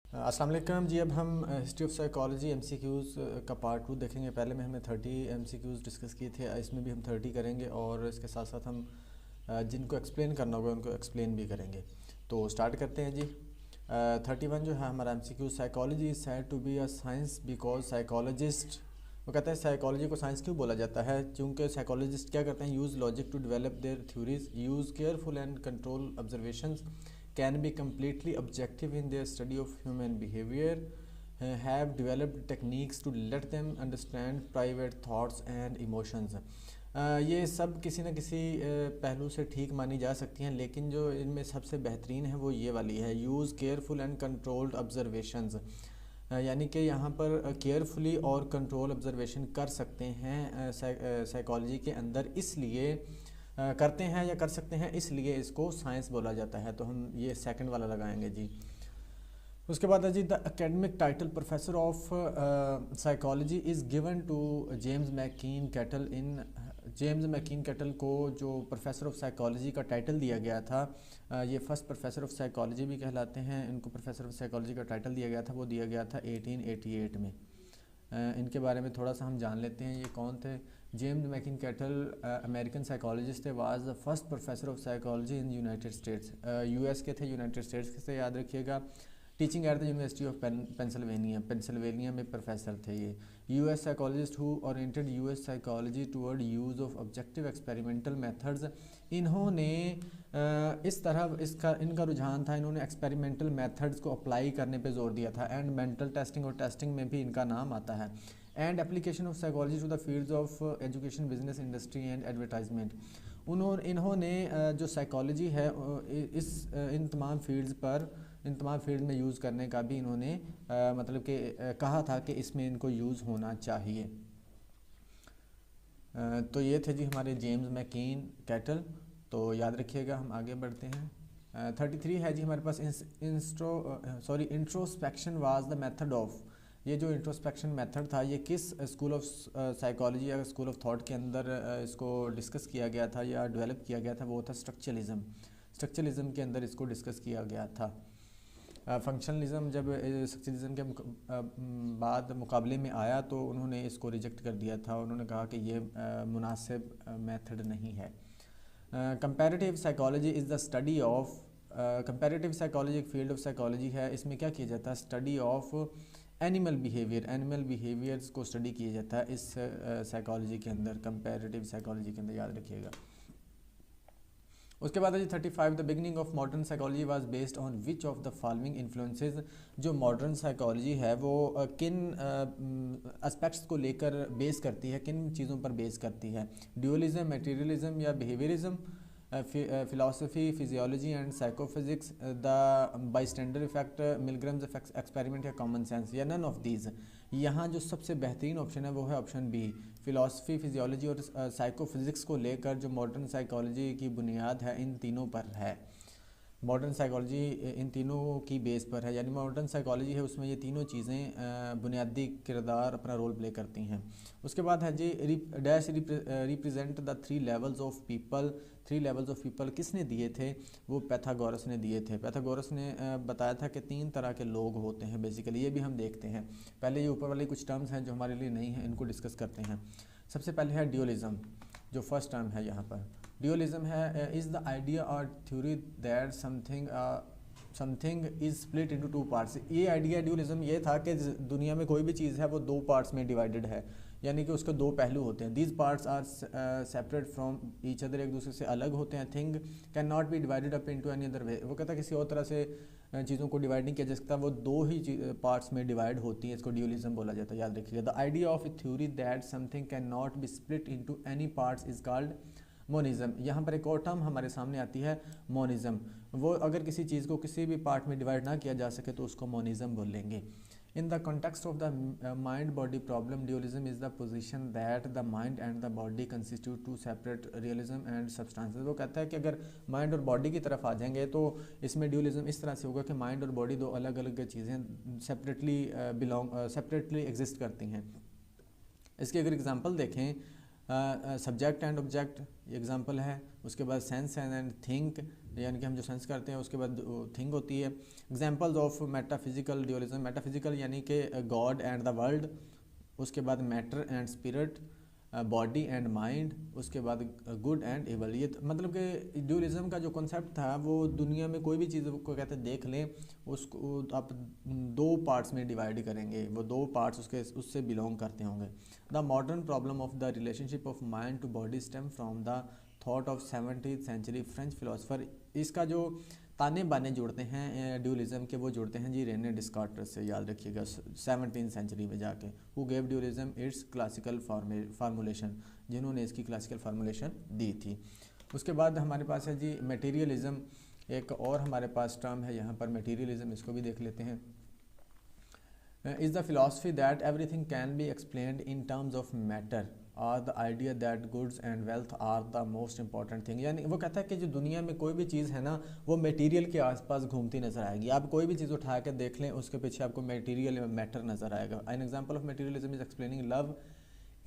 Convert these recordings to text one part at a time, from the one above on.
अस्सलाम वालेकुम जी। अब हम हिस्ट्री ऑफ साइकोलॉजी एमसीक्यूज़ का पार्ट 2 देखेंगे। पहले में हमने 30 एमसीक्यूज़ डिस्कस किए थे, इसमें भी हम 30 करेंगे और इसके साथ साथ हम जिनको एक्सप्लेन करना होगा उनको एक्सप्लेन भी करेंगे। तो स्टार्ट करते हैं जी। 31 जो है हमारा MCQ, psychology is said to be a science because psychologist, वो कहता है साइकोलॉजी को साइंस क्यों बोला जाता है, क्योंकि साइकोलॉजिस्ट क्या करते हैं, use logic to develop their theories, use careful and control observations, can be completely objective in their study of human behavior, have developed techniques to let them understand private thoughts and emotions। ये सब किसी न किसी पहलू से ठीक मानी जा सकती हैं, लेकिन जो इनमें सबसे बेहतरीन है वो ये वाली है, use careful and controlled observations. यानी कि यहाँ पर केयरफुली और कंट्रोल ऑब्जर्वेशन कर सकते हैं साइकोलॉजी के अंदर, इसलिए करते हैं या कर सकते हैं, इसलिए इसको साइंस बोला जाता है। तो हम ये सेकंड वाला लगाएंगे जी। उसके बाद है जी, the academic title professor of psychology is given to James McKeen Cattell in, James McKeen Cattell को जो प्रोफेसर ऑफ साइकोलॉजी का टाइटल दिया गया था, ये फर्स्ट प्रोफेसर ऑफ साइकोलॉजी भी कहलाते हैं, इनको प्रोफेसर ऑफ साइकोलॉजी का टाइटल दिया गया था, वो दिया गया था 1888 में। इनके बारे में थोड़ा सा हम जान लेते हैं, ये कौन थे। जेम्स मैकिन कैटल अमेरिकन साइकोलॉजिस्ट थे, was the first professor of psychology in United states, US के थे, यूनाइटेड स्टेट्स के से याद रखिएगा। Teaching eight the university of Pennsylvania, Pennsylvania में प्रोफेसर थे ये। US psychologist who oriented US psychology toward use of objective experimental methods. इन्होंने इस तरह इसका इनका रुझान था, इन्होंने एक्सपेरिमेंटल मेथड्स को अप्लाई करने पे जोर दिया था, एंड मेंटल टेस्टिंग और टेस्टिंग में भी इनका नाम आता है। And application of psychology to the fields of education, business, industry and advertisement. इन्होंने जो साइकोलॉजी है इस इन तमाम फील्ड्स पर, इन तमाम फील्ड में यूज़ करने का भी इन्होंने मतलब कि कहा था कि इसमें इनको यूज़ होना चाहिए। तो ये थे जी हमारे जेम्स मैकीन कैटल। तो याद रखिएगा, हम आगे बढ़ते हैं। 33 है जी हमारे पास, introspection was the method of. ये जो इंट्रोस्पेक्शन मेथड था, ये किस स्कूल ऑफ साइकोलॉजी या स्कूल ऑफ थॉट के अंदर इसको डिस्कस किया गया था या डेवलप किया गया था, वो था स्ट्रक्चरलिज्म। स्ट्रक्चरलिज्म के अंदर इसको डिस्कस किया गया था। फंक्शनलिज्म जब स्ट्रक्चरलिज्म के बाद मुकाबले में आया तो उन्होंने इसको रिजेक्ट कर दिया था, उन्होंने कहा कि ये मुनासिब मेथड नहीं है। Comparative psychology is the study of, comparative psychology एक फील्ड ऑफ साइकोलॉजी है, इसमें क्या किया जाता है, study of animal behaviour, animal behaviours को स्टडी किया जाता है इस साइकोलॉजी के अंदर, कंपैरेटिव साइकोलॉजी के अंदर, याद रखिएगा। उसके बाद है जी 35, the beginning of modern psychology was based on which of the following influences. जो मॉडर्न साइकोलॉजी है वो किन एस्पेक्ट्स को लेकर बेस करती है, किन चीज़ों पर बेस करती है, ड्यूअलिज्म, मटेरियलिज्म या behaviourism, philosophy, physiology and psychophysics, the bystander effect, Milgram's effect experiment या कॉमन सेंस, या नन ऑफ दीज। यहाँ जो सबसे बेहतरीन ऑप्शन है वो है ऑप्शन बी, फिलासफी, फिजियोलॉजी और साइकोफिजिक्स को लेकर जो मॉडर्न साइकोलॉजी की बुनियाद है इन तीनों पर है। मॉडर्न साइकोलॉजी इन तीनों की बेस पर है, यानी मॉडर्न साइकोलॉजी है उसमें ये तीनों चीज़ें बुनियादी किरदार अपना रोल प्ले करती हैं। उसके बाद है जी dash represent the 3 levels of people. 3 levels of people किसने दिए थे, वो पैथागोरस ने दिए थे। पैथागोरस ने बताया था कि 3 तरह के लोग होते हैं बेसिकली, ये भी हम देखते हैं। पहले ये ऊपर वाली कुछ टर्म्स हैं जो हमारे लिए नहीं हैं, इनको डिस्कस करते हैं। सबसे पहले है ड्यूअलिज्म, जो फर्स्ट टर्म है यहाँ पर। ड्यूअलिज्म है इज़ द आइडिया और theory that something is split into 2 parts. ये आइडिया ड्यूअलिज्म ये था कि दुनिया में कोई भी चीज़ है वो 2 पार्ट्स में डिवाइडेड है, यानी कि उसके 2 पहलू होते हैं। These parts are separate from each other, एक दूसरे से अलग होते हैं। Thing can not be divided up into any other way, वो कहता है किसी और तरह से चीज़ों को डिवाइड नहीं किया जा सकता, वो 2 ही पार्ट्स में डिवाइड होती हैं, इसको ड्यूअलिज्म बोला जाता है, याद रखिएगा। The idea of A theory that something can not B split into any parts is called monism. यहाँ पर एक और टर्म हमारे सामने आती है मोनिज्म, वो अगर किसी चीज़ को किसी भी पार्ट में डिवाइड ना किया जा सके तो उसको मोनिज्म बोलेंगे। In the context of the mind body problem, dualism is the position that the mind and the body constitute 2 separate realism and substances. वो कहता है कि अगर माइंड और बॉडी की तरफ आ जाएंगे तो इसमें ड्यूअलिज्म इस तरह से होगा कि माइंड और बॉडी 2 अलग अलग चीज़ें सेपरेटली एग्जिस्ट करती हैं। इसकी अगर एग्जांपल देखें, सब्जेक्ट एंड ऑब्जेक्ट एग्जांपल है, उसके बाद सेंस एंड थिंक यानी कि हम जो सेंस करते हैं, उसके बाद थिंग होती है। Examples of metaphysical dualism, metaphysical यानी कि गॉड एंड द वर्ल्ड, उसके बाद matter and spirit, body and mind, उसके बाद गुड एंड इवल। ये मतलब कि ड्यूअलिज्म का जो कॉन्सेप्ट था वो दुनिया में कोई भी चीज़ को कहते हैं देख लें, उसको आप दो पार्ट्स में डिवाइड करेंगे, वो दो पार्ट्स उससे बिलोंग करते होंगे। The modern problem of the relationship of mind to body stem from the thought of 17th century French philosopher. इसका जो ताने बाने जुड़ते हैं ड्यूअलिज्म के, वो जुड़ते हैं जी रेने डिस्कार्टस से, याद रखिएगा 17th सेंचुरी में जाके, who gave dualism it's classical formulation, जिन्होंने इसकी क्लासिकल फार्मूलेशन दी थी। उसके बाद हमारे पास है जी मटेरियलिज्म, एक और हमारे पास टर्म है यहाँ पर मटेरियलिज्म, इसको भी देख लेते हैं। Is the philosophy that everything can be explained in terms of matter or the idea that goods and wealth are the most important thing. यानी वो कहता है कि जो दुनिया में कोई भी चीज़ है ना, वो मटेरियल के आसपास घूमती नजर आएगी। आप कोई भी चीज़ उठा के देख लें, उसके पीछे आपको मटेरियल मैटर नजर आएगा। An example of materialism is explaining love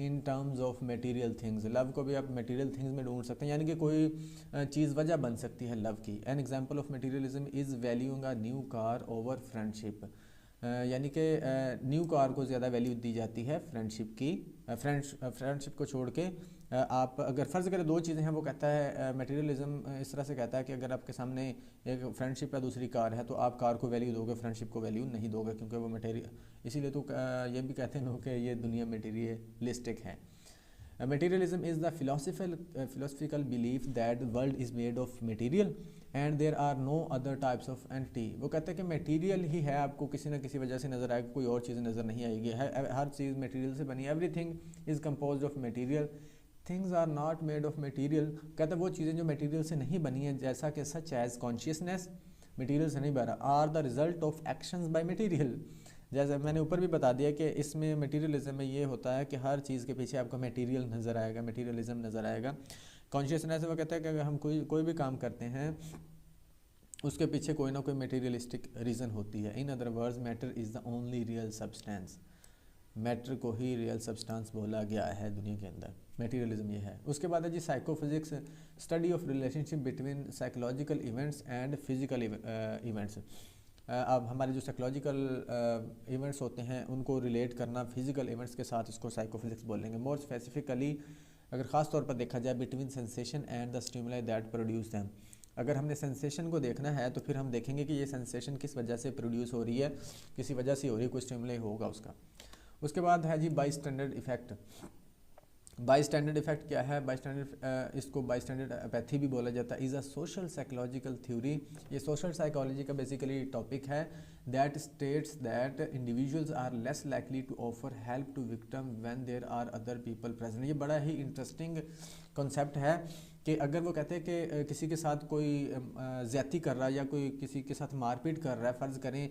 in terms of material things. Love को भी आप मटेरियल थिंग्स में ढूंढ सकते हैं, यानी कि कोई चीज़ वजह बन सकती है लव की। An example of materialism is valuing a new car over friendship, यानी कि न्यू कार को ज़्यादा वैल्यू दी जाती है फ्रेंडशिप की। फ्रेंडशिप को छोड़ के आप अगर फ़र्ज़ करें दो चीज़ें हैं, वो कहता है मटेरियलिज्म इस तरह से कहता है कि अगर आपके सामने एक फ्रेंडशिप या दूसरी कार है, तो आप कार को वैल्यू दोगे, फ्रेंडशिप को वैल्यू नहीं दोगे, क्योंकि वो मटेरियल, इसीलिए तो ये भी कहते हैं लोग कि ये दुनिया मटेरियलिस्टिक है। Materialism is the philosophical belief that the world is made of material and there are no other types of entity। वो कहते हैं कि मटेरियल ही है, आपको किसी न किसी वजह से नज़र आएगा, कोई और चीज़ नज़र नहीं आएगी, हर चीज़ मटेरियल से बनी। Everything is composed of material, things are not made of material. कहते हैं वो चीज़ें जो मटेरियल से नहीं बनी हैं, जैसा कि सच एज कॉन्शियसनेस मटेरियल से नहीं बना, are the result of actions by material. जैसे मैंने ऊपर भी बता दिया कि इसमें मटेरियलिज्म में ये होता है कि हर चीज़ के पीछे आपको मटेरियल नज़र आएगा, मटेरियलिज्म नज़र आएगा। कॉन्शियसनेस वो कहता है कि अगर हम कोई भी काम करते हैं, उसके पीछे कोई ना कोई मटेरियलिस्टिक रीज़न होती है। In other words matter is the only real substance, matter को ही रियल सब्सटेंस बोला गया है दुनिया के अंदर, मटेरियलिज्म ये है। उसके बाद है जी psychophysics, study of relationship between psychological events and physical events. अब हमारे जो साइकोलॉजिकल इवेंट्स होते हैं उनको रिलेट करना फिजिकल इवेंट्स के साथ, इसको साइकोफिजिक्स बोलेंगे। मोर स्पेसिफिकली अगर ख़ास तौर पर देखा जाए, between sensation and the stimuli that produce them. अगर हमने सेंसेशन को देखना है तो फिर हम देखेंगे कि ये सेंसेशन किस वजह से प्रोड्यूस हो रही है, किसी वजह से हो रही है, कोई स्टिमुलाई होगा उसका। उसके बाद है जी bystander effect. Bystander effect क्या है? बाई स्टैंडर्ड इसको बाई स्टैंडर्ड एपैथी भी बोला जाता है। Is a social psychological theory, ये सोशल साइकोलॉजी का बेसिकली टॉपिक है। That states that individuals are less likely to offer help to victim when there are other people present. ये बड़ा ही इंटरेस्टिंग कॉन्सेप्ट है कि अगर वो कहते हैं कि किसी के साथ कोई ज़्यादती कर रहा है या कोई किसी के साथ मारपीट कर रहा है, फ़र्ज़ करें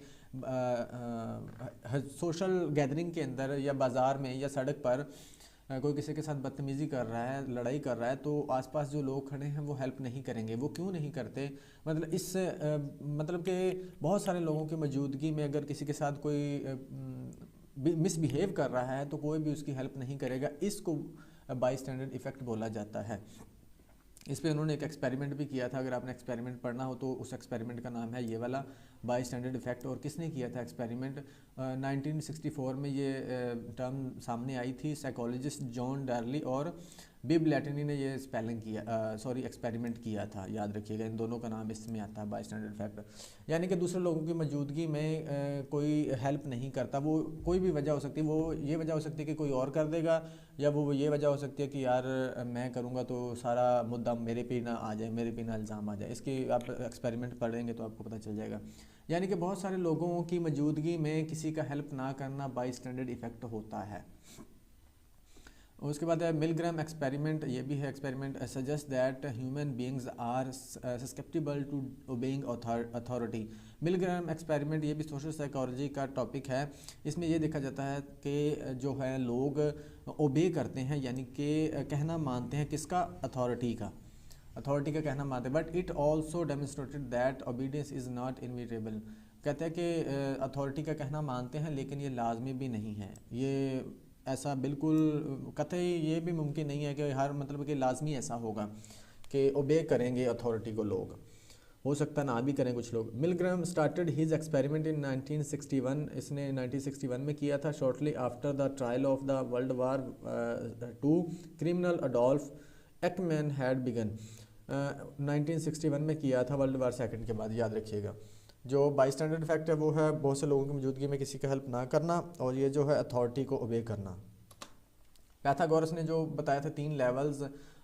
सोशल गैदरिंग के अंदर या बाज़ार में या सड़क पर कोई किसी के साथ बदतमीज़ी कर रहा है, लड़ाई कर रहा है, तो आसपास जो लोग खड़े हैं वो हेल्प नहीं करेंगे। वो क्यों नहीं करते? मतलब इस मतलब कि बहुत सारे लोगों की मौजूदगी में अगर किसी के साथ कोई मिसबिहेव कर रहा है तो कोई भी उसकी हेल्प नहीं करेगा। इसको बाई स्टैंडर्ड इफ़ेक्ट बोला जाता है। इस पे उन्होंने एक एक्सपेरिमेंट भी किया था, अगर आपने एक्सपेरिमेंट पढ़ना हो तो उस एक्सपेरिमेंट का नाम है ये वाला, बाई स्टैंडर्ड इफेक्ट। और किसने किया था एक्सपेरिमेंट? 1964 में ये टर्म सामने आई थी। साइकोलॉजिस्ट जॉन डार्ली और बिब लैटिनी ने ये एक्सपेरिमेंट किया था, याद रखिएगा। इन दोनों का नाम इसमें आता है, बाई स्टैंडर्ड इफेक्ट। यानी कि दूसरे लोगों की मौजूदगी में कोई हेल्प नहीं करता। वो कोई भी वजह हो सकती है, वो ये वजह हो सकती है कि कोई और कर देगा, या वो ये वजह हो सकती है कि यार मैं करूँगा तो सारा मुद्दा मेरे पे ना आ जाए, मेरे पे ना इल्ज़ाम आ जाए। इसकी आप एक्सपेरिमेंट पढ़ेंगे तो आपको पता चल जाएगा। यानी कि बहुत सारे लोगों की मौजूदगी में किसी का हेल्प ना करना बाई स्टैंडर्ड इफेक्ट होता है। उसके बाद है मिलग्राम एक्सपेरिमेंट, ये भी है experiment. Suggest that human beings are susceptible to obeying authority. Milgram experiment ये भी सोशल साइकोलॉजी का टॉपिक है। इसमें ये देखा जाता है कि जो है लोग ओबे करते हैं, यानी कि कहना मानते हैं किसका? अथॉरिटी का कहना मानते हैं। But it also demonstrated that obedience is not inevitable. कहते हैं कि अथॉरिटी का कहना मानते हैं लेकिन ये लाजमी भी नहीं है। ये ऐसा बिल्कुल कतई ये भी मुमकिन नहीं है कि हर मतलब कि लाजमी ऐसा होगा कि ओबे करेंगे अथॉरिटी को लोग। हो सकता ना भी करें कुछ लोग। Milgram started his experiment in 1961, इसने 1961 में किया था। Shortly after the trial of the world war two criminal Adolf एक्टमैन हैड बिगन। 1961 में किया था, वर्ल्ड वार सेकंड के बाद, याद रखिएगा। जो बाई स्टैंडर्ड फैक्ट है वो है बहुत से लोगों की मौजूदगी में किसी का हेल्प ना करना, और ये जो है अथॉरिटी को ओबे करना। पैथागोरस ने जो बताया था 3 लेवल्स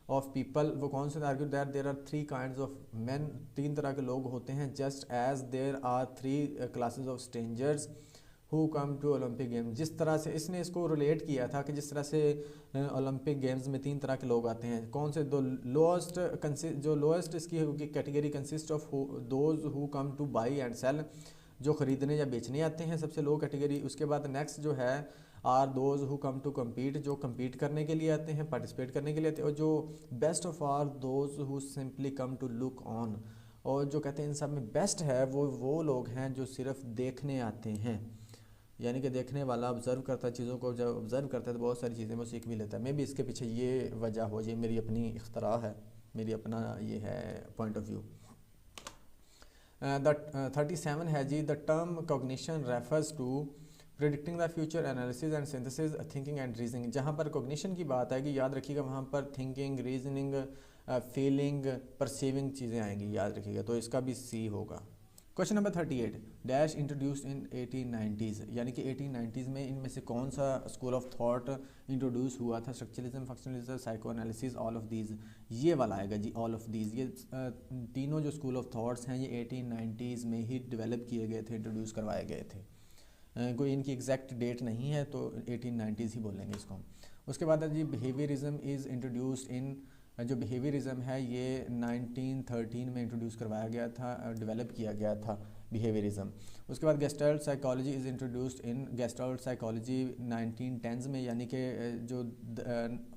ऑफ पीपल, वो कौन से? Argue that there are 3 kinds of man, 3 तरह के लोग होते हैं। Just as there are 3 classes of strangers who come to Olympic games. जिस तरह से इसने इसको रिलेट किया था कि जिस तरह से ओलंपिक गेम्स में 3 तरह के लोग आते हैं। कौन से? जो लोएस्ट इसकी category consist of those who come to buy and sell, जो ख़रीदने या बेचने आते हैं, सबसे लो कैटेगरी। उसके बाद नेक्स्ट जो है are those who come to compete, जो कम्पीट करने के लिए आते हैं, पार्टिसिपेट करने के लिए आते हैं। और जो best of are those who simply come to look on, और जो कहते हैं इन सब में बेस्ट है वो लोग हैं जो सिर्फ देखने आते हैं। यानी कि देखने वाला ऑब्ज़र्व करता है चीज़ों को, जब ऑब्ज़र्व करता है तो बहुत सारी चीज़ें वो सीख भी लेता है। मे भी इसके पीछे ये वजह हो, ये मेरी अपनी इख्तरा है, मेरी अपना ये है पॉइंट ऑफ व्यू। द 37 है जी, the term cognition refers to predicting the future, analysis and synthesis, thinking and reasoning. जहाँ पर कॉग्निशन की बात आएगी, याद रखिएगा वहाँ पर थिंकिंग, रीजनिंग, फीलिंग, परसीविंग चीज़ें आएंगी, याद रखिएगा। तो इसका भी सी होगा। Question number 38, dash introduced in 1890s, यानी कि 1890s में इनमें से कौन सा स्कूल ऑफ थॉट इंट्रोड्यूस हुआ था? Structuralism, functionalism, psycho analysis, all of these, ये वाला आएगा जी, ऑल ऑफ दीज। ये तीनों जो स्कूल ऑफ थॉट्स हैं ये 1890s में ही डेवलप किए गए थे, इंट्रोड्यूस करवाए गए थे। कोई इनकी एग्जैक्ट डेट नहीं है, तो 1890s ही बोलेंगे इसको हम। उसके बाद है जी, बिहेवियरिज्म इज़ इंट्रोड्यूस्ड इन, जो बिहेवियरिज्म है ये 1913 में इंट्रोड्यूस करवाया गया था, डेवलप किया गया था बिहेवियरिज्म। उसके बाद gestalt psychology is introduced in, gestalt psychology 1910s में, यानी कि जो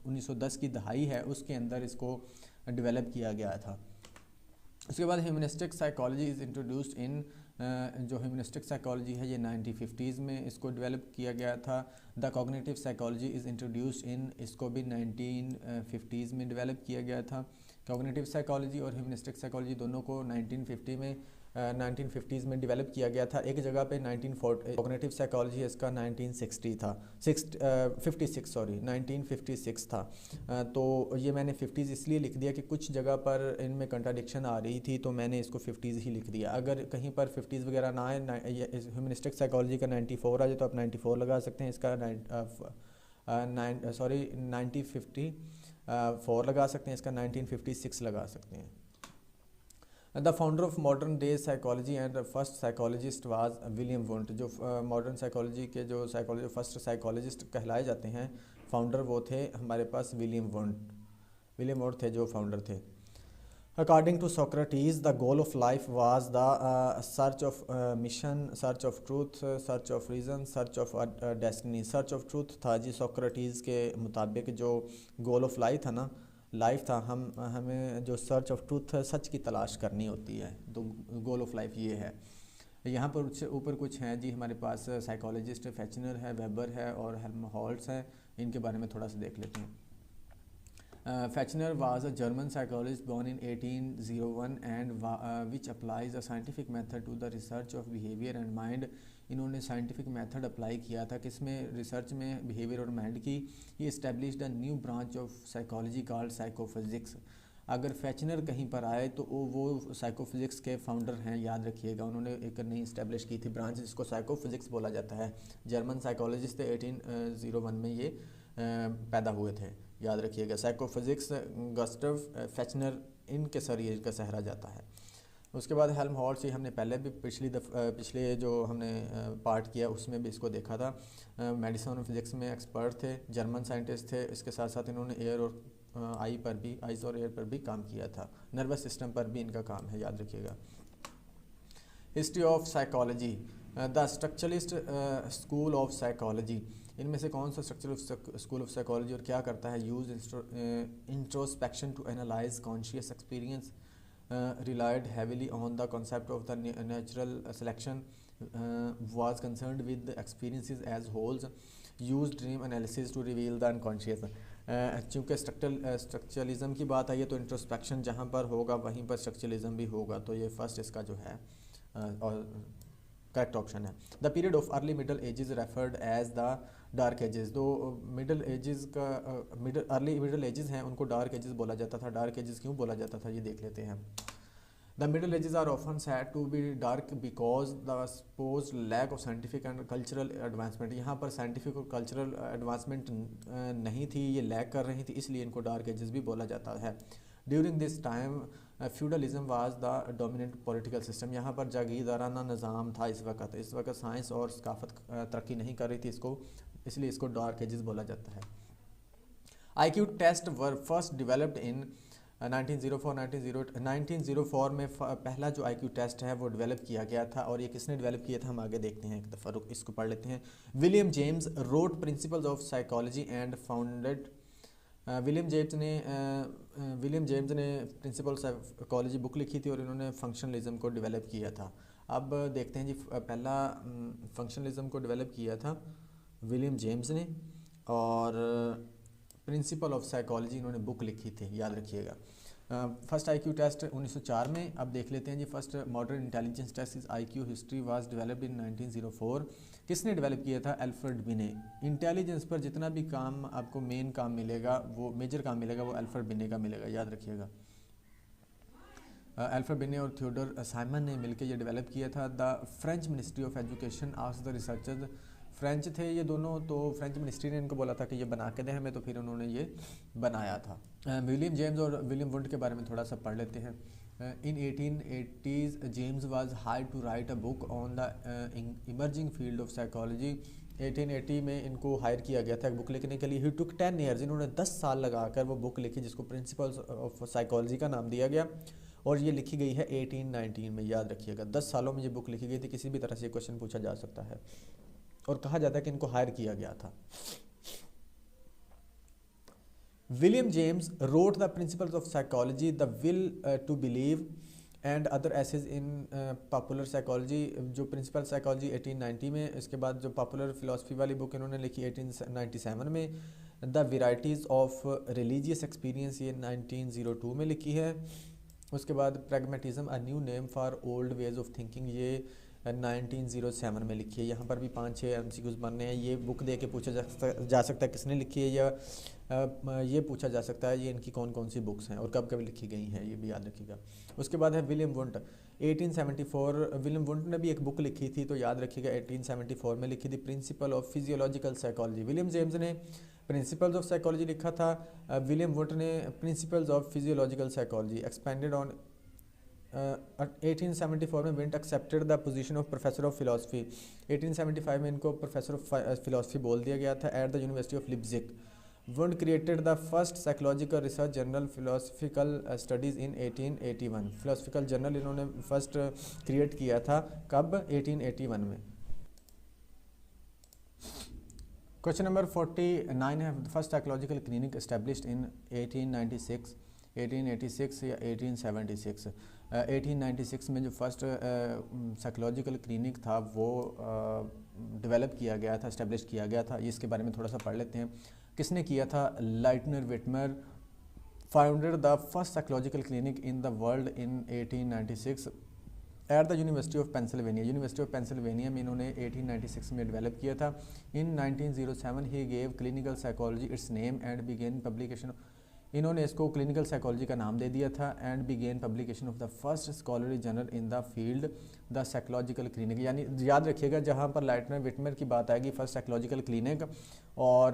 1910 की दहाई है उसके अंदर इसको डेवलप किया गया था। उसके बाद humanistic psychology is introduced in, जो ह्यूमनिस्टिक साइकोलॉजी है ये 1950s में इसको डेवलप किया गया था। The cognitive psychology is introduced in, इसको भी 1950s में डेवलप किया गया था। कॉग्निटिव साइकोलॉजी और ह्यूमनिस्टिक साइकोलॉजी दोनों को 1950s में डेवलप किया गया था। एक जगह पे 1940, कॉग्निटिव साइकोलॉजी इसका 1956 था, 1956 था। तो ये मैंने 50s इसलिए लिख दिया कि कुछ जगह पर इनमें कंट्राडिक्शन आ रही थी, तो मैंने इसको 50s ही लिख दिया। अगर कहीं पर 50s वगैरह ना आए, ह्यूमनिस्टिक साइकोलॉजी का 94 आ जाए तो आप 94 लगा सकते हैं, इसका 1954 लगा सकते हैं, इसका 1956 लगा सकते हैं। The founder of modern day psychology and first psychologist was William Wundt. जो मॉडर्न साइकोलॉजी के जो फर्स्ट साइकोलॉजिस्ट कहलाए जाते हैं, फाउंडर वो थे हमारे पास विलियम वुंट थे जो फाउंडर थे। According to Socrates, the goal of life was the search of mission, search of truth, search of reason, search of destiny. Search of truth था जी सोक्रेटिस के मुताबिक, जो गोल ऑफ लाइफ था, हमें जो सर्च ऑफ ट्रूथ, सच की तलाश करनी होती है, तो गोल ऑफ लाइफ ये है। यहाँ पर उससे ऊपर कुछ हैं जी हमारे पास साइकोलॉजिस्ट, फेचनर है, वेबर है और हेल्महोल्ट्ज़ है, इनके बारे में थोड़ा सा देख लेते हैं। Fechner was a German psychologist born in 1801 and which applies a scientific method to the research of behavior and mind। इन्होंने साइंटिफिक मेथड अप्लाई किया था किसमें? रिसर्च में, बिहेवियर और माइंड की। He established a new branch of psychology called psychophysics. अगर Fechner कहीं पर आए तो वो साइकोफिजिक्स के फाउंडर हैं, याद रखिएगा। उन्होंने एक नई इस्टेब्लिश की थी ब्रांच जिसको साइकोफिजिक्स बोला जाता है। जर्मन साइकोलॉजिस्ट थे, 1801 में ये पैदा हुए थे, याद रखिएगा। साइकोफिजिक्स गस्टव फेचनर, इनके सर ये का सहरा जाता है। उसके बाद हेल्महोल्ट्ज़, ये हमने पहले भी पिछले जो हमने पार्ट किया उसमें भी इसको देखा था। मेडिसिन और फिज़िक्स में एक्सपर्ट थे, जर्मन साइंटिस्ट थे। इसके साथ साथ इन्होंने एयर और आइज़ और एयर पर भी काम किया था। नर्वस सिस्टम पर भी इनका काम है, याद रखिएगा। History of psychology, the structuralist school of psychology. इनमें से कौन सा स्ट्रक्चरल स्कूल ऑफ साइकोलॉजी और क्या करता है? Use introspection to analyse conscious experience, relied heavily on the concept of the natural selection, was concerned with the experiences as wholes, used dream analysis to reveal the unconscious. चूँकि structuralism की बात आई है तो introspection जहाँ पर होगा वहीं पर स्ट्रक्चरलिज्म भी होगा, तो ये फर्स्ट इसका जो है और करेक्ट ऑप्शन है। The period of early middle ages referred as the dark ages. तो मिडल एजेस का अर्ली मिडल एजेस हैं उनको डार्क एजेस बोला जाता था। डार्क एजेस क्यों बोला जाता था ये देख लेते हैं। The middle ages are often said to be dark because the suppose lack of scientific and cultural advancement. यहाँ पर साइंटिफिक और कल्चरल एडवांसमेंट नहीं थी, ये लैक कर रही थी, इसलिए इनको डार्क एजेस भी बोला जाता है। During this time feudalism was the dominant political system. यहाँ पर जागीरदाराना निज़ाम था इस वक्त साइंस और सकाफत तरक्की नहीं कर रही थी इसलिए इसको डार्क एजेस बोला जाता है। IQ test were first developed in 1904 में पहला जो IQ टेस्ट है वो डेवलप किया गया था, और ये किसने डेवलप किया था हम आगे देखते हैं, एक दफ़ा रुक इसको पढ़ लेते हैं। William James wrote principles of psychology and founded. William James ने प्रिंसिपल साइकोलॉजी बुक लिखी थी और इन्होंने फंक्शनलिज्म को डेवलप किया था। अब देखते हैं जी, पहला फंक्शनलिज्म को डेवलप किया था विलियम जेम्स ने, और प्रिंसिपल ऑफ साइकोलॉजी इन्होंने बुक लिखी थी, याद रखिएगा। फर्स्ट IQ टेस्ट 1904 में। अब देख लेते हैं जी, first modern intelligence test is IQ history was developed in 1904। किसने डेवलप किया था? अल्फ्रेड बिने। इंटेलिजेंस पर जितना भी काम आपको मेन काम मिलेगा, वो मेजर काम मिलेगा, वो अल्फ्रेड बिने का मिलेगा, याद रखिएगा। अल्फ्रेड बिने और थियोडोर साइमन ने मिलकर ये डेवलप किया था। The French ministry of education asked the researchers. French थे ये दोनों, तो फ्रेंच मिनिस्ट्री ने इनको बोला था कि ये बना के दें हमें, तो फिर उन्होंने ये बनाया था। विलियम जेम्स और विलियम वुंड के बारे में थोड़ा सा पढ़ लेते हैं। In 1880s James was hired to write a book on the emerging field of psychology. 1880 में इनको हायर किया गया था एक बुक लिखने के लिए। ही टुक 10 ईयर्स, इन्होंने 10 साल लगाकर वो बुक लिखी जिसको प्रिंसिपल्स ऑफ साइकोलॉजी का नाम दिया गया, और ये लिखी गई है 1819 में, याद रखिएगा। 10 सालों में ये बुक लिखी गई थी। किसी भी तरह से क्वेश्चन पूछा जा सकता है, और कहा जाता है कि इनको हायर किया गया था। William James wrote the principles of psychology, the will to believe and other essays in popular psychology. जो प्रिंसिपल साइकोलॉजी 1890 में, इसके बाद जो पॉपुलर फिलॉसफी वाली बुक इन्होंने लिखी 1897 में। The varieties of religious experience ये 1902 में लिखी है। उसके बाद pragmatism a new name for old ways of thinking ये 1907 में लिखी है। यहाँ पर भी 5-6 MCQs बनने हैं। ये बुक दे के पूछा जा सकता है किसने लिखी है, या ये पूछा जा सकता है ये इनकी कौन कौन सी बुक्स हैं और कब कब लिखी गई हैं, ये भी याद रखिएगा। उसके बाद है विलियम वुंट 1874। विलियम वुंट ने भी एक बुक लिखी थी, तो याद रखिएगा 1874 में लिखी थी, principle of physiological psychology. William James ने प्रिंसिपल्स ऑफ साइकोलॉजी लिखा था, विलियम वुंट ने principles of physiological psychology. Expanded on 1874 में Wundt accepted the position of professor of philosophy. 1875 में इनको प्रोफेसर ऑफ फिलॉसफी बोल दिया गया था at the university of Leipzig. Wundt created the first psychological research journal philosophical studies in 1881। Philosophical journal इन्होंने first create किया था, कब? 1881 में। क्वेश्चन नंबर 49 है, first psychological clinic established in 1896, 1886 या 1876। 1896 में जो फर्स्ट साइकोलॉजिकल क्लिनिक था वो डेवलप किया गया था, एस्टेब्लिश किया गया था। इसके बारे में थोड़ा सा पढ़ लेते हैं। किसने किया था? Lightner Witmer founded the first psychological clinic in the world in 1896 at the university of Pennsylvania. University of Pennsylvania में इन्होंने 1896 में डेवलप किया था। इन 1907 ही gave clinical psychology its name and began publication. इन्होंने इसको क्लिनिकल साइकोलॉजी का नाम दे दिया था and began publication of the first scholarly journal in the field the psychological clinic. यानी याद रखिएगा, जहाँ पर लाइटनर विटमर की बात आएगी, फर्स्ट साइकोलॉजिकल क्लिनिक और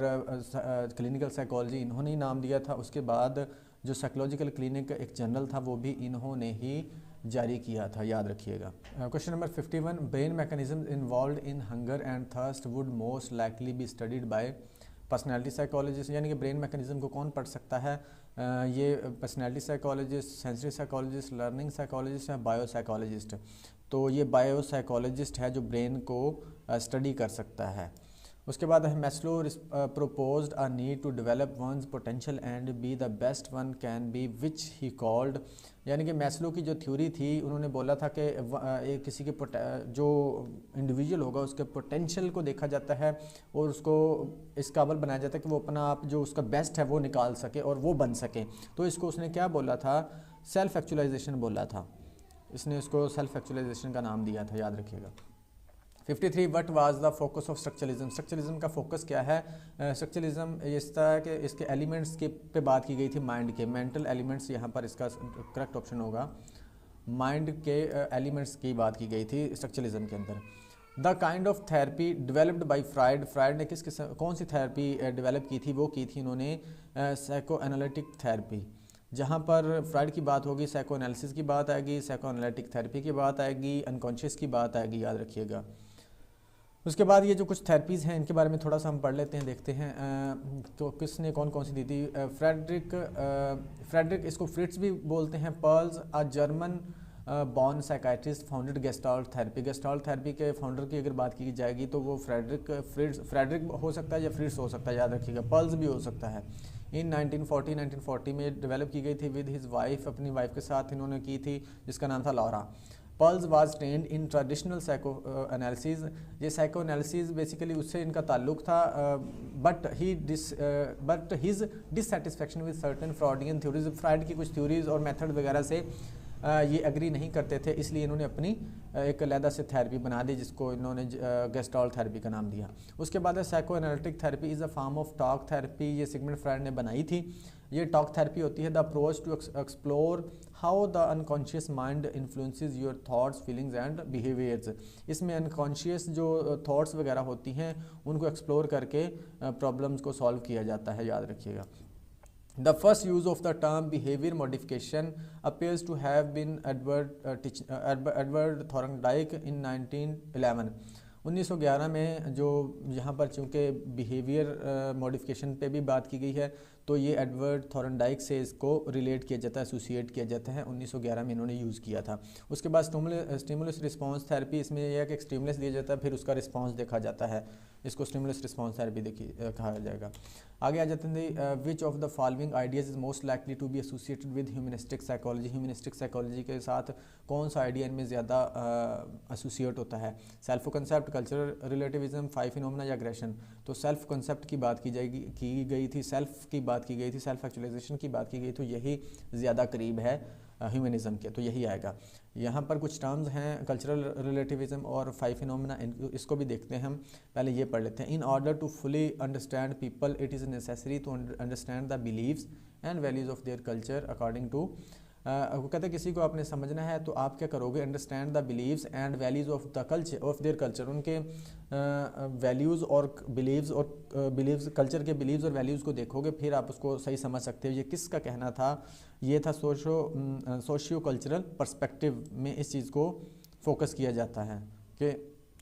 क्लिनिकल साइकोलॉजी इन्होंने ही नाम दिया था। उसके बाद जो साइकोलॉजिकल क्लिनिक एक जर्नल था वो भी इन्होंने ही जारी किया था, याद रखिएगा। Question number 51, brain mechanism involve in hunger and thirst would most likely be studied by personality psychologist. यानी कि ब्रेन मैकेनिज्म को कौन पढ़ सकता है? ये personality psychologist, sensory psychologist, learning psychologist या बायो साइकोलॉजिस्ट। तो ये बायो साइकोलॉजिस्ट है जो ब्रेन को स्टडी कर सकता है। उसके बाद है Maslow proposed a need to develop one's potential and be the best one can be, which he called, यानी कि मैस्लो की जो थ्योरी थी, उन्होंने बोला था कि एक किसी के जो इंडिविजुअल होगा उसके पोटेंशियल को देखा जाता है और उसको इस काबिल बनाया जाता है कि वो अपना आप जो उसका बेस्ट है वो निकाल सके और वो बन सके। तो इसको उसने क्या बोला था, सेल्फ एक्चुअलाइजेशन बोला था, इसने उसको सेल्फ एक्चुअलाइजेशन का नाम दिया था, याद रखिएगा। 53 what was the focus of structuralism, structuralism का फोकस क्या है। स्ट्रक्चरलिज्म इस तरह के इसके एलिमेंट्स के पे बात की गई थी, माइंड के मेंटल एलिमेंट्स, यहाँ पर इसका करेक्ट ऑप्शन होगा माइंड के एलिमेंट्स की बात की गई थी स्ट्रक्चरलिज्म के अंदर। The kind of therapy developed by fried, fried ने किस किस्म कौन सी थेरेपी डेवलप की थी, वो की थी इन्होंने साइको एनालिटिक थेरेपी। जहाँ पर फ्राइड की बात होगी साइको एनालिसिस की बात आएगी, साइको एनालिटिक थेरेपी की बात आएगी, अनकॉन्शियस की बात आएगी, याद रखिएगा। उसके बाद ये जो कुछ थेरेपीज़ हैं इनके बारे में थोड़ा सा हम पढ़ लेते हैं, देखते हैं तो किसने कौन कौन सी दी थी। फ्रेडरिक इसको फ्रिट्स भी बोलते हैं। Pearls a German born psychiatrist founded gestalt therapy, gestalt therapy के फाउंडर की अगर बात की जाएगी तो वो फ्रेडरिक हो सकता है या फ्रिट्स हो सकता है, याद रखिएगा। पर्ल्स भी हो सकता है। इन 1940 में डेवलप की गई थी विद हिज वाइफ, अपनी वाइफ के साथ इन्होंने की थी जिसका नाम था Laura. Perls was trained in traditional psychoanalysis, ये साइको एनालिसिस बेसिकली उससे इनका ताल्लुक था, but his dissatisfaction with certain Freudian theories, Freud की कुछ थ्योरीज और मेथड वगैरह से ये एग्री नहीं करते थे, इसलिए इन्होंने अपनी एक अलहदा से थेरेपी बना दी जिसको इन्होंने गेस्टाल्ट थेरेपी का नाम दिया। उसके बाद है psycho analytic therapy is a form of talk therapy, ये सिगमंड फ्राइड ने बनाई थी। ये टॉक थेरेपी होती है the approach to explore how the unconscious mind influences your thoughts feelings and behaviours. इसमें अनकॉन्शियस जो थॉट्स वगैरह होती हैं उनको एक्सप्लोर करके प्रॉब्लम्स को सॉल्व किया जाता है, याद रखिएगा। The first use of the term behavior modification appears to have been Edward Thorndike in 1911। 1911 में जो यहाँ पर चूँकि बिहेवियर मॉडिफिकेशन पे भी बात की गई है तो ये एडवर्ड थॉर्नडाइक से इसको रिलेट किया जाता है, एसोसिएट किया जाता है। 1911 में इन्होंने यूज़ किया था। उसके बाद स्टिमुलस रिस्पांस थेरेपी, इसमें यह है कि एक स्टिमुलस दिया जाता है फिर उसका रिस्पांस देखा जाता है, इसको स्टिमुलस रिस्पांस थेरेपी कहा जाएगा। आगे आ जाते हैं which of the following ideas is most likely to be associated with humanistic psychology, humanistic psychology के साथ कौन सा आइडिया इनमें ज़्यादा एसोसिएट होता है। Self concept, cultural relativism, 5 phenomena या एग्रेशन। तो सेल्फ कंसेप्ट की बात की गई थी, सेल्फ की बात की गई थी, सेल्फ एक्चुअलाइजेशन की बात की गई, तो यही ज़्यादा करीब है ह्यूमनिज़म के, तो यही आएगा। यहाँ पर कुछ टर्म्स हैं कल्चरल रिलेटिविज्म और 5 फिनोमेना, इसको भी देखते हैं हम। पहले ये पढ़ लेते हैं। In order to fully understand people it is necessary to understand the beliefs and values of their culture according to, वो कहते हैं किसी को आपने समझना है तो आप क्या करोगे, understand the beliefs and values of the culture of their culture, उनके वैल्यूज़ और बिलीव्स कल्चर के बिलीव्स और वैल्यूज़ को देखोगे फिर आप उसको सही समझ सकते हो। ये किसका कहना था, ये था सोशियो कल्चरल पर्सपेक्टिव में इस चीज़ को फोकस किया जाता है कि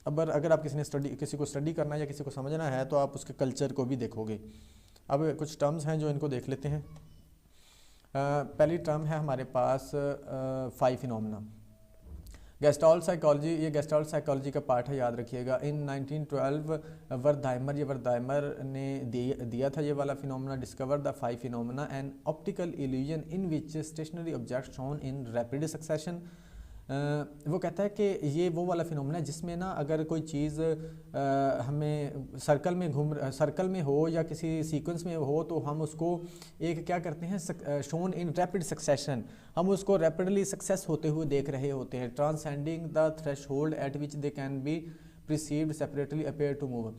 अगर आप किसी को स्टडी करना या किसी को समझना है तो आप उसके कल्चर को भी देखोगे। अब कुछ टर्म्स हैं जो इनको देख लेते हैं। पहली टर्म है हमारे पास 5 फिनोमेना। गेस्टाल्ट साइकोलॉजी, ये गेस्टाल्ट साइकोलॉजी का पार्ट है, याद रखिएगा। इन 1912 वर्दाइमर ने दिया था ये वाला phenomena, discover the 5 phenomena and optical illusion in which stationary object shown in rapid succession. वो कहता है कि ये वो वाला फिनोमेना है जिसमें ना अगर कोई चीज़ हमें सर्कल में हो या किसी सीक्वेंस में हो तो हम उसको एक क्या करते हैं, शोन इन रैपिड सक्सेशन, हम उसको रैपिडली सक्सेस होते हुए देख रहे होते हैं। Transcending the threshold at which they can be perceived separately appear to move,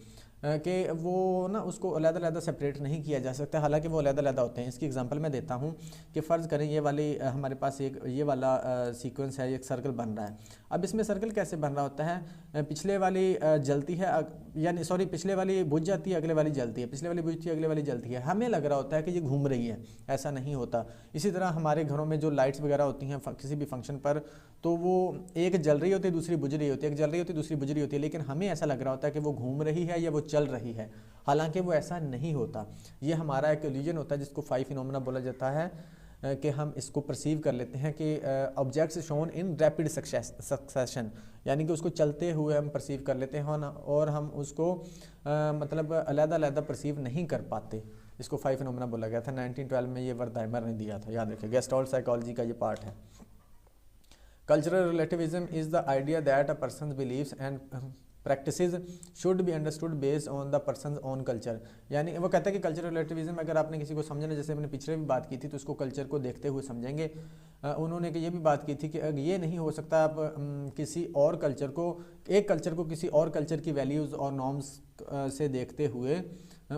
कि वो ना उसको अलग-अलग सेपरेट नहीं किया जा सकता, हालांकि वो अलग-अलग होते हैं। इसकी एग्जांपल मैं देता हूँ कि फ़र्ज़ करें ये वाली हमारे पास एक ये वाला सीक्वेंस है, एक सर्कल बन रहा है। अब इसमें सर्कल कैसे बन रहा होता है, पिछले वाली जलती है यानी सॉरी पिछले वाली बुझ जाती है, अगले वाली जलती है, पिछले वाली बुझती है, अगले वाली जलती है। हमें लग रहा होता है कि ये घूम रही है, ऐसा नहीं होता। इसी तरह हमारे घरों में जो लाइट्स वगैरह होती हैं किसी भी फंक्शन पर, तो वो एक जल रही होती है दूसरी बुझ रही होती है, एक जल रही होती है दूसरी बुझ रही होती है, लेकिन हमें ऐसा लग रहा होता है कि वो घूम रही है या वो चल रही है, हालांकि वो ऐसा नहीं होता। ये हमारा एक इल्यूजन होता है जिसको 5 फिनोमेना बोला जाता है। कि हम इसको परसीव कर लेते हैं कि objects shown in rapid succession, यानी कि उसको चलते हुए हम परसीव कर लेते हैं और हम उसको मतलब अलग-अलग परसीव नहीं कर पाते। इसको 5 फिनोमेना बोला गया था। 1912 में ये वर्दाइमर ने दिया था, याद रखिए। गेस्टाल्ट साइकोलॉजी का ये पार्ट है। Cultural relativism is the idea that a person beliefs and practices should be understood based on the person on culture, यानी वो कहता है कि कल्चरल रिलेटिविज्म अगर आपने किसी को समझना, जैसे मैंने पिछले भी बात की थी, तो उसको कल्चर को देखते हुए समझेंगे। उन्होंने ये भी बात की थी कि ये नहीं हो सकता आप किसी और कल्चर को, एक कल्चर को किसी और कल्चर की वैल्यूज़ और नॉर्म्स से देखते हुए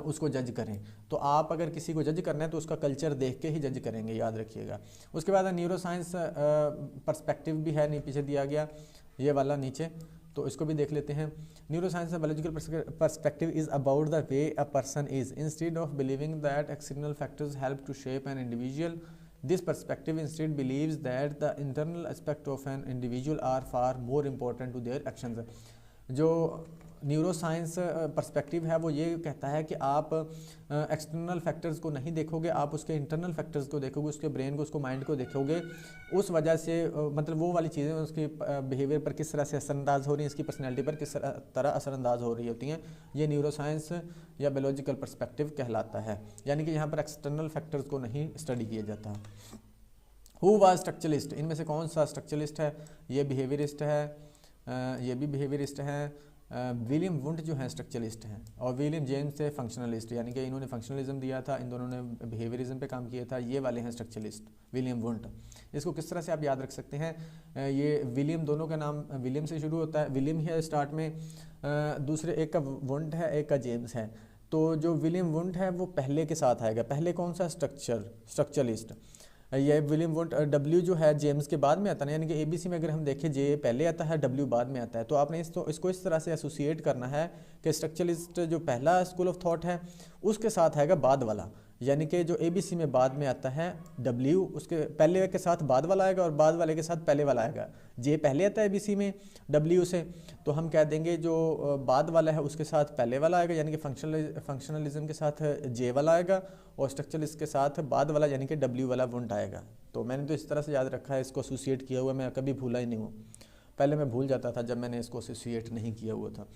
उसको जज करें। तो आप अगर किसी को जज करना है तो उसका कल्चर देख के ही जज करेंगे, याद रखिएगा। उसके बाद न्यूरो साइंस पर्सपेक्टिव भी है, पीछे दिया गया ये वाला नीचे, तो इसको भी देख लेते हैं। Neuroscience biological perspective is about the way a person is instead of believing that external factors help to shape an individual. This perspective instead believes that the internal aspect of an individual are far more important to their actions. जो neuroscience perspective है वो ये कहता है कि आप external factors को नहीं देखोगे, आप उसके इंटरनल फैक्टर्स को देखोगे, उसके ब्रेन को, उसको माइंड को देखोगे। उस वजह से मतलब वो वाली चीज़ें उसकी बिहेवियर पर किस तरह से असरअंदाज हो रही हैं, इसकी पर्सनैलिटी पर किस तरह असरअंदाज हो रही होती हैं, ये न्यूरो साइंस या बायोलॉजिकल पर्सपेक्टिव कहलाता है। यानी कि यहाँ पर एक्सटर्नल फैक्टर्स को नहीं स्टडी किया जाता। हु वाज स्ट्रक्चरलिस्ट, इनमें से कौन सा स्ट्रक्चरलिस्ट है? ये बिहेवियरिस्ट है, ये भी बिहेवियरिस्ट है। विलियम वुंट जो है स्ट्रक्चरलिस्ट हैं, और विलियम जेम्स थे फंक्शनलिस्ट, यानी कि इन्होंने फंक्शनलिज्म दिया था, इन दोनों ने बिहेवियरिज्म पे काम किया था। ये वाले हैं स्ट्रक्चरलिस्ट, विलियम वुंट। इसको किस तरह से आप याद रख सकते हैं? ये विलियम, दोनों का नाम विलियम से शुरू होता है, विलियम ही है स्टार्ट में, दूसरे एक का वुंट है, एक का जेम्स है। तो जो विलियम वुंट है वो पहले के साथ आएगा। पहले कौन सा? स्ट्रक्चरलिस्ट। ये विलियम वुंट, डब्ल्यू जो है जेम्स के बाद में आता है ना, यानी कि एबीसी में अगर हम देखें जे पहले आता है, डब्ल्यू बाद में आता है। तो आपने इसको इस तरह से एसोसिएट करना है कि स्ट्रक्चरलिस्ट जो पहला स्कूल ऑफ थॉट है उसके साथ आएगा बाद वाला, यानी कि जो एबीसी में बाद में आता है डब्ल्यू, उसके पहले के साथ बाद वाला आएगा और बाद वाले के साथ पहले वाला आएगा। जे पहले आता है एबीसी में डब्ल्यू से, तो हम कह देंगे जो बाद वाला है उसके साथ पहले वाला आएगा, यानी कि फंक्शनलिज्म के साथ जे वाला आएगा, और स्ट्रक्चरलिस्ट के साथ बाद वाला यानी कि डब्ल्यू वाला वुंट आएगा। तो मैंने तो इस तरह से याद रखा है, इसको एसोसिएट किया हुआ, मैं कभी भूला ही नहीं हूँ। पहले मैं भूल जाता था जब मैंने इसको एसोसिएट नहीं किया हुआ था।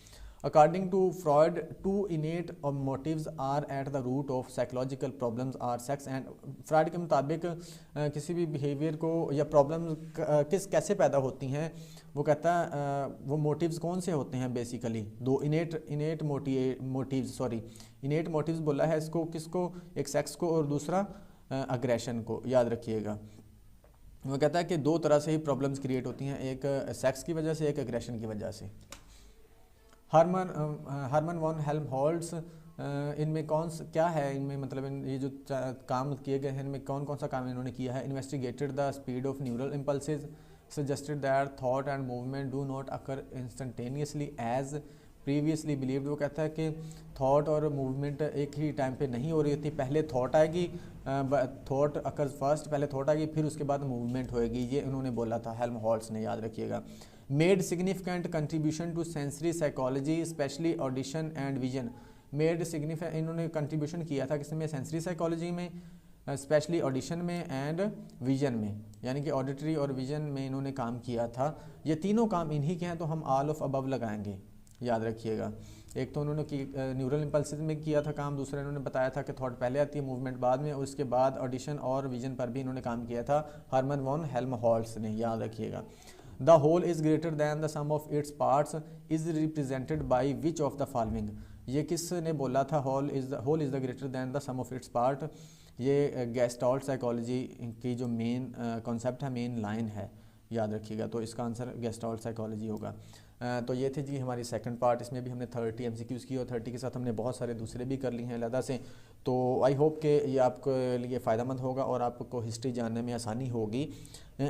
According to Freud, two innate motives are at the root of psychological problems are sex and Freud के मुताबिक किसी भी बिहेवियर को या प्रॉब्लम कैसे पैदा होती हैं, वो कहता है वो मोटिव्स कौन से होते हैं बेसिकली, दो इनेट मोटिव्स बोला है इसको, किसको? एक सेक्स को और दूसरा अग्रेशन को, याद रखिएगा। वो कहता है कि दो तरह से ही प्रॉब्लम्स क्रिएट होती हैं, एक सेक्स की वजह से, एक अग्रेशन की वजह से। हर्मन वॉन हेल्महोल्ट्ज़, इनमें क्या है, इनमें मतलब ये जो काम किए गए हैं इनमें कौन कौन सा काम इन्होंने किया है? Investigated the speed of neural impulses, suggested that thought and movement do not occur instantaneously as previously believed. वो कहता है कि थॉट और मूवमेंट एक ही टाइम पे नहीं हो रही होती, पहले थॉट आएगी, थॉट अकर्स फर्स्ट, पहले थॉट आएगी फिर उसके बाद मूवमेंट होएगी, ये उन्होंने बोला था हेल्महोल्ट्ज़ ने, याद रखिएगा। Made significant contribution to sensory psychology specially audition and vision. Made significant, इन्होंने कंट्रीब्यूशन किया था किसमें? सेंसरी साइकोलॉजी में, स्पेशली ऑडिशन में एंड विजन में, यानी कि ऑडिटरी और विजन में इन्होंने काम किया था। ये तीनों काम इन्हीं के हैं, तो हम ऑल ऑफ अबव लगाएंगे, याद रखिएगा। एक तो उन्होंने न्यूरल इम्पल्सेस में किया था काम, दूसरा इन्होंने बताया था कि थॉट पहले आती है, मूवमेंट बाद में, और उसके बाद ऑडिशन और विजन पर भी इन्होंने काम किया था हर्मन वॉन हेल्महोल्ट्ज़ ने, याद रखिएगा। The whole is greater than the sum of its parts is represented by which of the following. ये किसने बोला था? Whole is the greater than the sum of its part. ये गेस्टाल्ट साइकोलॉजी की जो मेन कॉन्सेप्ट है, main line है, याद रखिएगा। तो इसका आंसर गेस्टाल्ट साइकोलॉजी होगा। तो ये थे जी हमारी सेकंड पार्ट, इसमें भी हमने 30 MCQs की और 30 के साथ हमने बहुत सारे दूसरे भी कर लिए हैं अलहदा से। तो आई होप कि ये आपके लिए फ़ायदेमंद होगा और आपको हिस्ट्री जानने में आसानी होगी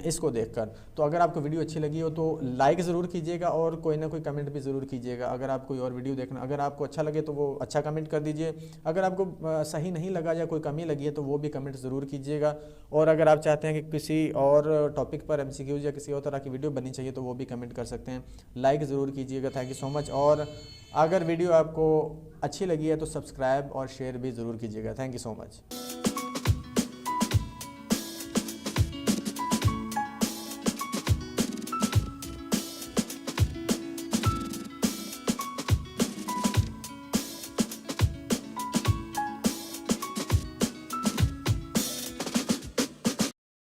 इसको देखकर। तो अगर आपको वीडियो अच्छी लगी हो तो लाइक ज़रूर कीजिएगा और कोई ना कोई कमेंट भी ज़रूर कीजिएगा। अगर आप कोई और वीडियो देखना, अगर आपको अच्छा लगे तो वो अच्छा कमेंट कर दीजिए, अगर आपको सही नहीं लगा या कोई कमी लगी है तो वो भी कमेंट ज़रूर कीजिएगा। और अगर आप चाहते हैं कि किसी और टॉपिक पर MCQs या किसी और तरह की वीडियो बननी चाहिए तो वो भी कमेंट कर सकते हैं। लाइक ज़रूर कीजिएगा। Thank you so much. और अगर वीडियो आपको अच्छी लगी है तो सब्सक्राइब और शेयर भी ज़रूर कीजिएगा। Thank you so much.